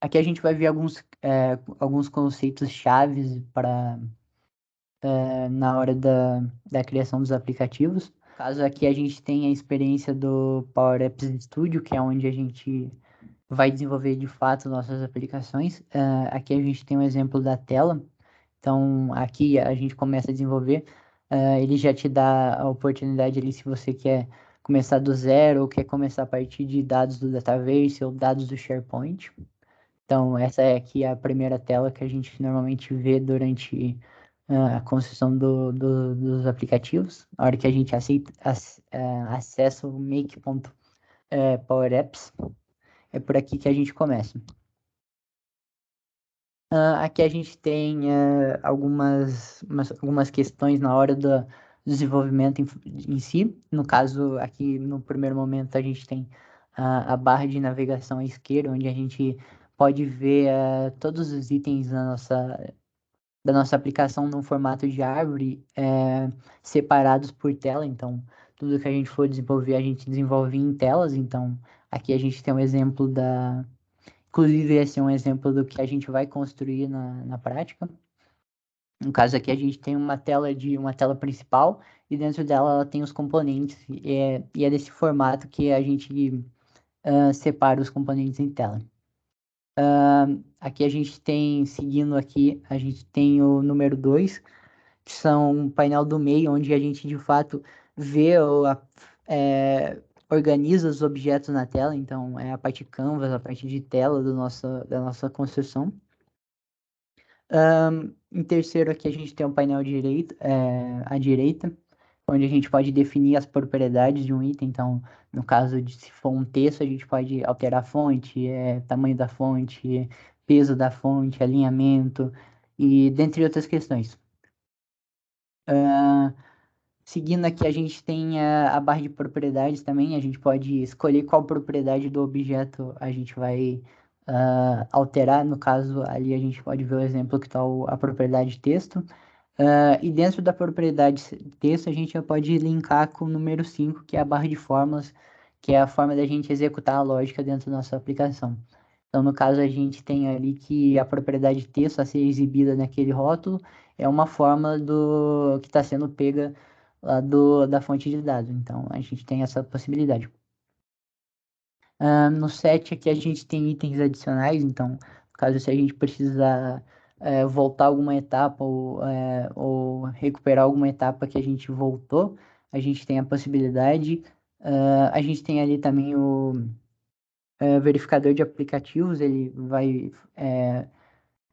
Aqui a gente vai ver alguns conceitos chaves para na hora da criação dos aplicativos. Caso aqui a gente tenha a experiência do Power Apps Studio, que é onde a gente vai desenvolver de fato nossas aplicações. Aqui a gente tem um exemplo da tela. Então, aqui a gente começa a desenvolver. Ele já te dá a oportunidade ali se você quer começar do zero ou quer começar a partir de dados do Dataverse ou dados do SharePoint. Então, essa é aqui a primeira tela que a gente normalmente vê durante a construção dos aplicativos. A hora que a gente acessa o make.power apps, é por aqui que a gente começa. Aqui a gente tem algumas questões na hora do desenvolvimento em si. No caso, aqui no primeiro momento, a gente tem a barra de navegação à esquerda, onde a gente pode ver todos os itens da nossa aplicação no formato de árvore, separados por tela. Então, tudo que a gente for desenvolver, a gente desenvolve em telas. Então, aqui a gente tem um exemplo Inclusive, esse é um exemplo do que a gente vai construir na prática. No caso aqui, a gente tem uma tela principal e dentro dela ela tem os componentes. E é desse formato que a gente separa os componentes em tela. Aqui a gente tem, seguindo aqui, a gente tem o número 2, que são um painel do meio, onde a gente de fato vê organiza os objetos na tela. Então, é a parte canvas, a parte de tela da nossa construção. Em terceiro aqui a gente tem um painel à direita, onde a gente pode definir as propriedades de um item. Então, no caso de se for um texto, a gente pode alterar a fonte, tamanho da fonte, peso da fonte, alinhamento, e dentre outras questões. Seguindo aqui, a gente tem a barra de propriedades também. A gente pode escolher qual propriedade do objeto a gente vai alterar. No caso, ali a gente pode ver o exemplo que está a propriedade texto. E dentro da propriedade texto, a gente já pode linkar com o número 5, que é a barra de fórmulas, que é a forma da gente executar a lógica dentro da nossa aplicação. Então, no caso, a gente tem ali que a propriedade texto a ser exibida naquele rótulo é uma forma que está sendo pega lá da fonte de dados. Então, a gente tem essa possibilidade. No set aqui a gente tem itens adicionais. Então, no caso, se a gente precisar voltar alguma etapa ou recuperar alguma etapa que a gente voltou, a gente tem a possibilidade. A gente tem ali também o verificador de aplicativos. Ele vai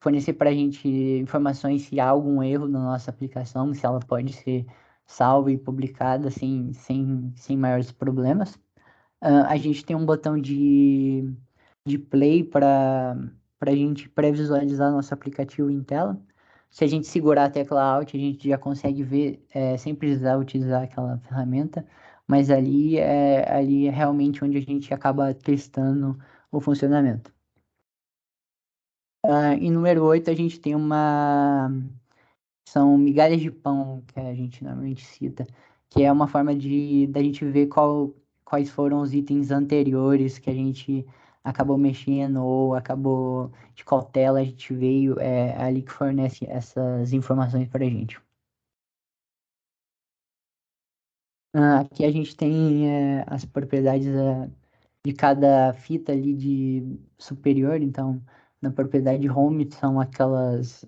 fornecer para a gente informações se há algum erro na nossa aplicação, se ela pode ser salva e publicada sem maiores problemas. A gente tem um botão de play para a gente pré-visualizar nosso aplicativo em tela. Se a gente segurar a tecla Alt, a gente já consegue ver sem precisar utilizar aquela ferramenta, mas ali é realmente onde a gente acaba testando o funcionamento. Em número 8, a gente tem são migalhas de pão, que a gente normalmente cita, que é uma forma da gente ver quais foram os itens anteriores que a gente acabou mexendo ou de qual tela a gente veio, é ali que fornece essas informações para a gente. Aqui a gente tem as propriedades de cada fita ali de superior. Então, na propriedade home são aquelas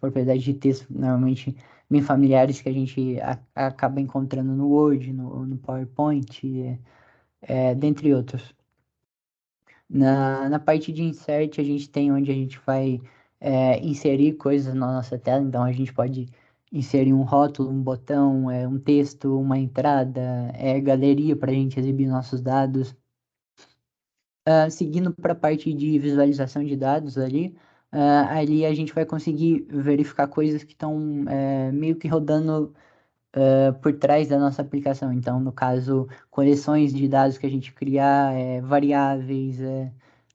propriedades de texto normalmente bem familiares que a gente acaba encontrando no Word, no PowerPoint, dentre outros. Na parte de insert, a gente tem onde a gente vai inserir coisas na nossa tela. Então, a gente pode inserir um rótulo, um botão, um texto, uma entrada, galeria para a gente exibir nossos dados. Seguindo para a parte de visualização de dados ali a gente vai conseguir verificar coisas que estão meio que rodando por trás da nossa aplicação. Então, no caso, coleções de dados que a gente criar, variáveis,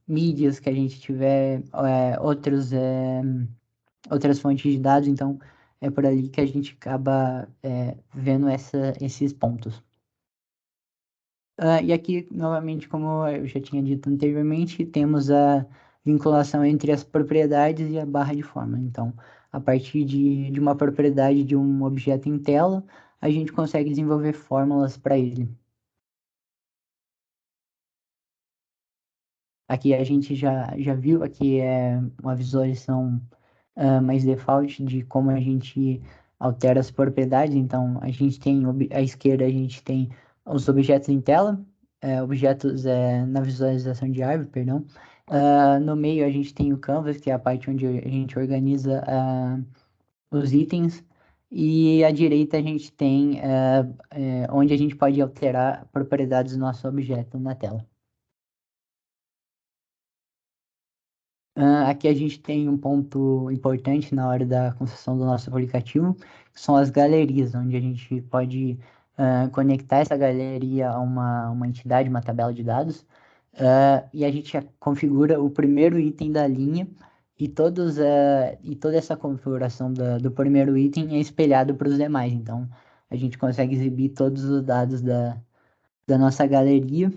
mídias que a gente tiver, outras fontes de dados. Então, é por ali que a gente acaba vendo esses pontos. E aqui, novamente, como eu já tinha dito anteriormente, temos vinculação entre as propriedades e a barra de forma. Então, a partir de uma propriedade de um objeto em tela, a gente consegue desenvolver fórmulas para ele. Aqui a gente já viu, aqui é uma visualização mais default de como a gente altera as propriedades. Então, a gente tem, à esquerda, a gente tem os objetos em tela, objetos na visualização de árvore, perdão. No meio, a gente tem o canvas, que é a parte onde a gente organiza os itens. E à direita, a gente tem onde a gente pode alterar propriedades do nosso objeto na tela. Aqui a gente tem um ponto importante na hora da construção do nosso aplicativo, que são as galerias, onde a gente pode conectar essa galeria a uma entidade, uma tabela de dados, e a gente configura o primeiro item da linha e toda essa configuração do primeiro item é espelhado para os demais. Então, a gente consegue exibir todos os dados da nossa galeria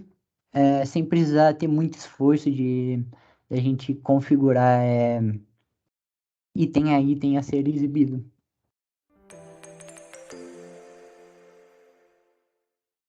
sem precisar ter muito esforço de a gente configurar item a item a ser exibido.